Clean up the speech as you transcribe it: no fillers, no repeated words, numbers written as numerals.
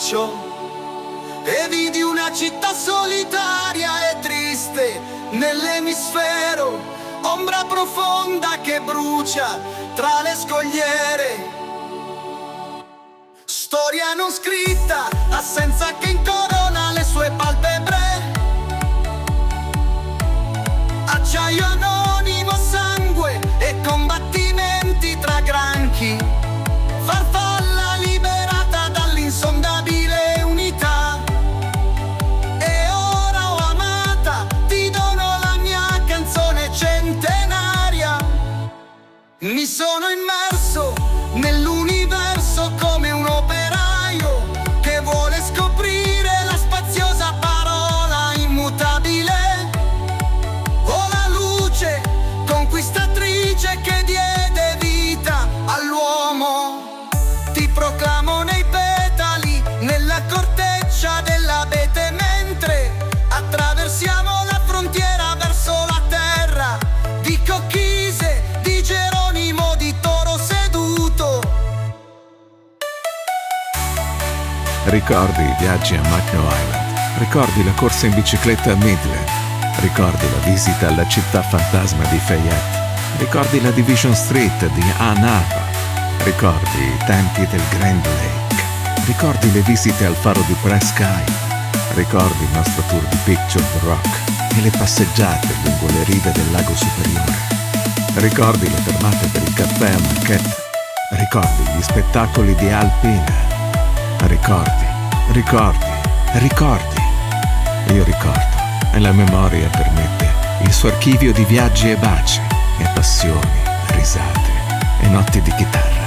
ghiaccio e vidi una città solitaria e triste nell'emisfero, ombra profonda che brucia tra le scogliere. Storia non scritta, assenza che incorona le sue palpebre, acciaio anonimo, sangue e combattimenti tra granchi, farfalla liberata dall'insondabile unità. E ora, oh amata, ti dono la mia canzone centenaria. Mi sono immerso nell'universo come un operaio che vuole scoprire la spaziosa parola immutabile. O la luce conquistatrice che diede vita all'uomo, ti proclamo nei petali, nella corteccia dell'abete, mentre attraversiamo la frontiera verso la terra di Cocchise, di Geronimo, di Toro seduto. Ricordi i viaggi a Macno Island? Ricordi la corsa in bicicletta a Midland? Ricordi la visita alla città fantasma di Fayette? Ricordi la Division Street di Ann Arbor? Ricordi i tempi del Grand Lake? Ricordi le visite al faro di Presque Isle? Ricordi il nostro tour di Picture the Rock e le passeggiate lungo le rive del lago Superiore? Ricordi le fermate per il caffè a Marquette? Ricordi gli spettacoli di Al Pina? Ricordi. Io ricordo, e la memoria permette il suo archivio di viaggi e baci, e passioni, risate, e notti di chitarra.